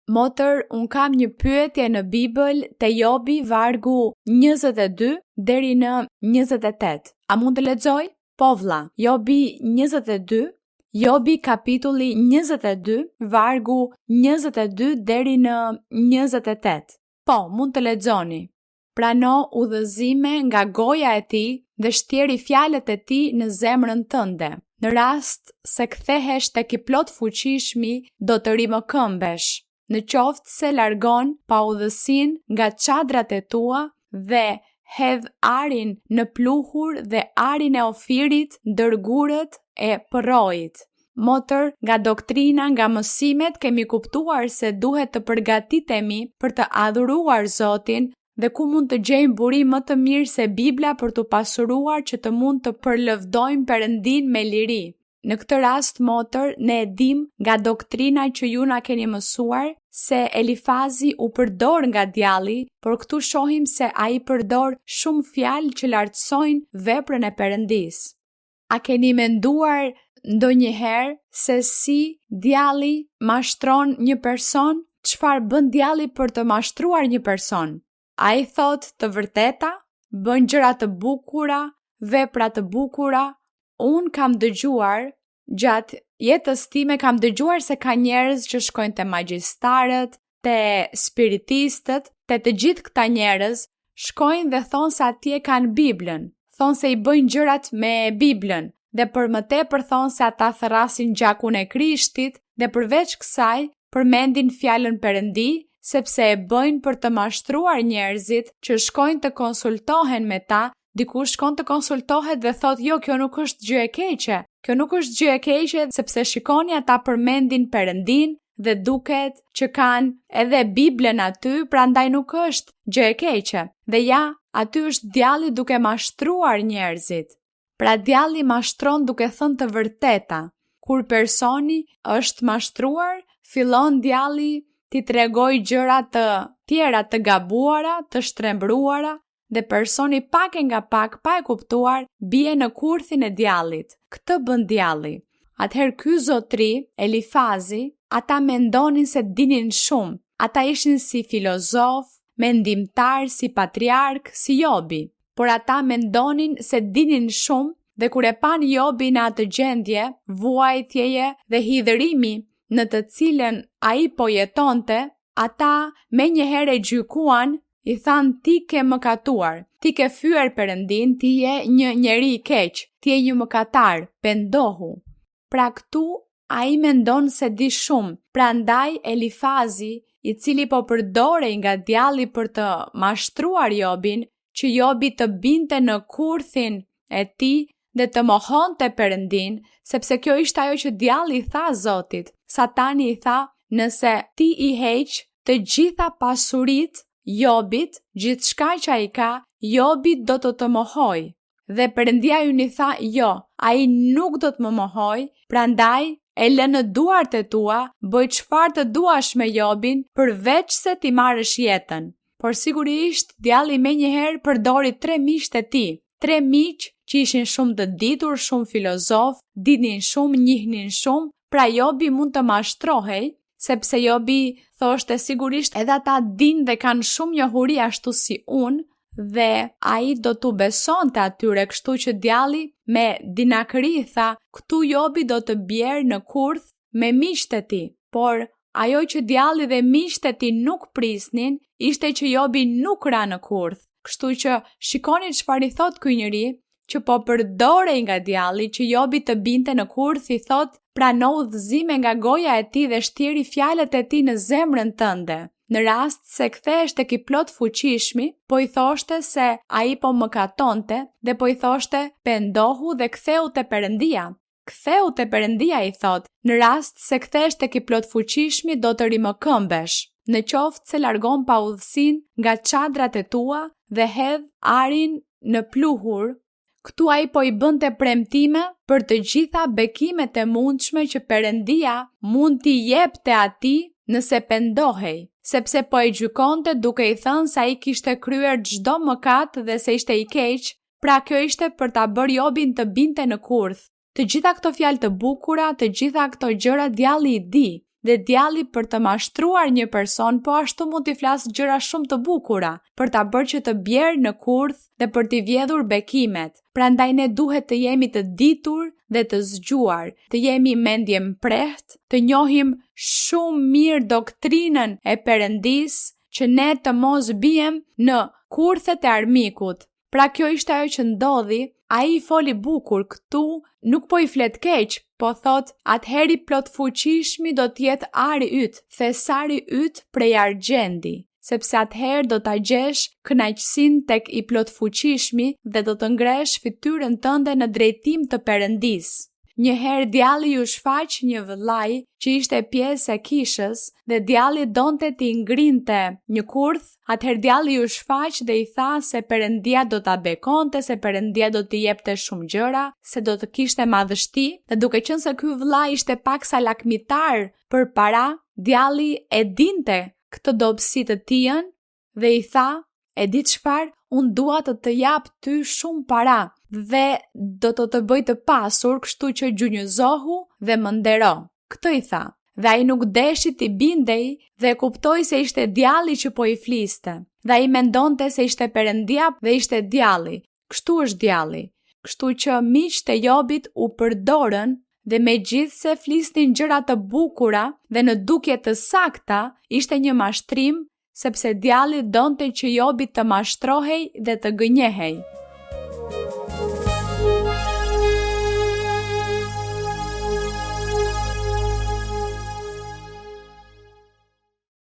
Motër, unë kam një pyetje në Bibël te Jobi vargu 22 deri në 28. A mund të lexoj? Po vlla, Jobi 22, Jobi kapitulli 22, vargu 22 deri në 28. Po, mund të lexoni. Prano udhëzime nga goja e tij dhe shtjeri fjalët e tij në zemrën tënde. Në rast se kthehesh tek I plot fuqishmi, do të rimëkëmbesh. Në qoftë se largon pa udhësin nga çadrat e tua dhe hedh arin në pluhur dhe arin e ofirit ndër gurët e përrojit. Motër, nga doktrina, nga mësimet kemi kuptuar se duhet të përgatitemi për të adhuruar Zotin dhe ku mund të gjejmë burim më të mirë se Bibla për të pasuruar që të mund të përlëvdojmë Perëndin me liri. Në këtë rast, motër, ne e dim nga doktrina që ju na keni mësuar se Elifazi u përdor nga djalli, por këtu shohim se ai përdor shumë fjalë që lartësojnë veprën e Perëndis. A keni menduar ndonjëherë se si djalli mashtron një person? Çfarë bën djalli për të mashtruar një person? Ai thot të vërteta, bën gjëra të bukura, vepra të bukura. Un kam dëgjuar, gjatë jetës time kam dëgjuar se ka njerëz që shkojnë te magjistarët, te spiritistët, te të gjithë këta njerëz shkojnë dhe thonë se atje kanë Biblën, thonë se I bëjnë gjërat me Biblën, dhe për më tepër thonë se ata thërrasin gjakun e Krishtit dhe përveç kësaj përmendin fjalën Perëndi, sepse e bëjnë për të mashtruar njerëzit që shkojnë të konsultohen me ta. Dikush shkon të konsultohet dhe thot, jo, kjo nuk është gjë e keqe. Kjo nuk është gjë e keqe sepse shikoni ata përmendin Perëndin dhe duket që kanë edhe Biblën aty, prandaj nuk është gjë e keqe. Dhe ja, aty është djalli duke mashtruar njerëzit. Pra djalli mashtron duke thënë të vërteta. Kur personi është mashtruar, fillon djalli t'i tregoj gjëra të tjera të gabuara, të shtrembruara, dhe personi pak e nga pak, pa e kuptuar, bie në kurthin e djallit. Këtë bën djalli. Atëherë ky zotri, Elifazi, ata mendonin se dinin shumë. Ata ishin si filozof, mendimtar, si patriark, si Jobi. Por ata mendonin se dinin shumë dhe kur e pan Jobi në atë gjendje, vuajtjeje dhe hidhërimi në të cilën ai po jetonte, ata menjëherë e gjykuan. I than, ti ke mëkatuar, ti ke fyer Perëndin, ti je një njeri I keq, ti je një mëkatar, pendohu. Pra këtu ai mendon se di shumë, prandaj Elifazi, I cili po përdorej nga djalli për të mashtruar Jobin, që Jobi të binte në kurthin e tij dhe të mohonte Perëndin, sepse kjo ishte ajo që djalli I tha Zotit. Satani I tha, nëse ti I heq të gjitha pasuritë Jobit, gjithçka që ai ka, Jobi do të mohoj. Dhe Perëndia ju I tha, jo, ai nuk do të më mohoj, prandaj e lë në duart e tua, bëj çfarë të duash me Jobin, përveç se ti marrësh jetën. Por sigurisht, djalli menjëherë përdori 3 miqtë e tij, 3 miq që ishin shumë të ditur, shumë filozof, dinin shumë, njihnin shumë, pra Jobi mund të mashtrohej, sepse Jobi thoshte sigurisht edhe ata din dhe kanë shumë njohuri ashtu si unë, dhe ai do t'u besonte atyre, kështu që djalli me dinakëri tha, këtu Jobi do të bjerë në kurth me miqtë e tij. Por ajo që djalli dhe miqtë e tij nuk prisnin, ishte që Jobi nuk ra në kurth. Kështu që shikoni çfarë I thot ky njeri, që po përdorej nga djalli që Jobi të binte në kurth, I thot, prano udhëzime nga goja e tij dhe shtjeri fjalët e tij në zemrën tënde. Në rast se kthehesh tek I plot fuqishmi, po I thoshte se ai po mëkatonte dhe po I thoshte pendohu dhe ktheu te Perëndia. Ktheu te Perëndia I thot, në rast se kthehesh tek I plot fuqishmi do të rimëkëmbesh. Në qoftë se largon pa udhësin nga çadrat e tua dhe hedh arin në pluhur. Këtu ai po I bënte premtime për të gjitha bekimet e mundshme që Perëndia mund t'i jepte atij nëse pendohej, sepse po e gjykonte duke I thënë se ai kishte kryer çdo mëkat dhe se ishte I keq, pra kjo ishte për ta bërë Jobin të binte në kurth. Të gjitha këto fjalë të bukura, të gjitha këto gjëra djalli I di, dhe djalli për të mashtruar një person, po ashtu mund t'i flasë gjëra shumë të bukura, për ta bërë që të bjerë në kurth dhe për t'i vjedhur bekimet. Prandaj ne duhet të jemi të ditur dhe të zgjuar, të jemi mendje mprehtë, të njohim shumë mirë doktrinën e Perëndisë, që ne të mos bijem në kurthet e armikut. Pra kjo ishte ajo që ndodhi, ai i foli bukur këtu, nuk po i flet keq, po thot, atëheri plot fuqishmi do t'jetë ari yt, thesari yt prej argjendi, sepse atëherë do t'a gjesh kënaqësinë tek i plot fuqishmi dhe do të ngresh fytyrën tënde në drejtim të Perëndisë. Një herë djalli ju shfaq një vëllai që ishte pjesë e kishës dhe djalli donte t'i ngrinte një kurth, atëherë djalli ju shfaq dhe i tha se Perëndia do ta bekonte, se Perëndia do t'i jepte shumë gjëra, se do të kishte madhështi, dhe duke qenë se ky vëllai ishte paksa lakmitar për para, djalli e dinte këtë dobësi të tij dhe i tha, e di çfarë, unë dua të jap ty shumë para dhe do të bëj të pasur, kështu që gjunjëzohu dhe më ndero. Këtë i tha. Dhe ai nuk deshi t'i bindej dhe kuptoi se ishte djalli që po i fliste. Dhe ai mendonte se ishte Perëndia dhe ishte djalli. Kështu është djalli. Kështu që miqtë e Jobit u përdorën dhe megjithse flisnin gjëra të bukura dhe në dukje të sakta, ishte një mashtrim sepse djalli donte që Jobi të mashtrohej dhe të gënjehej.